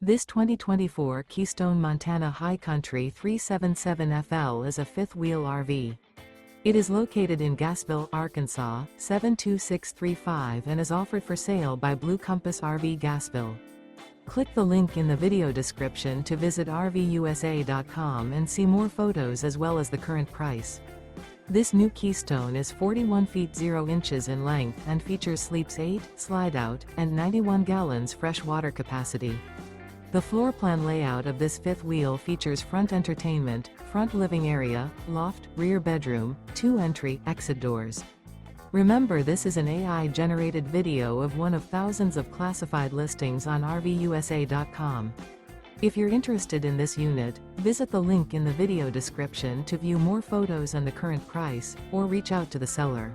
This 2024 Keystone Montana High Country 377FL is a fifth-wheel RV. It is located in Gassville, Arkansas, 72635 and is offered for sale by Blue Compass RV Gassville. Click the link in the video description to visit RVUSA.com and see more photos as well as the current price. This new Keystone is 41 feet 0 inches in length and features sleeps 8, Slideout, and 91 gallons fresh water capacity. The floor plan layout of this fifth wheel features front entertainment, front living area, loft, rear bedroom, 2 entry/exit doors. Remember, this is an AI-generated video of one of thousands of classified listings on RVUSA.com. If you're interested in this unit, visit the link in the video description to view more photos and the current price, or reach out to the seller.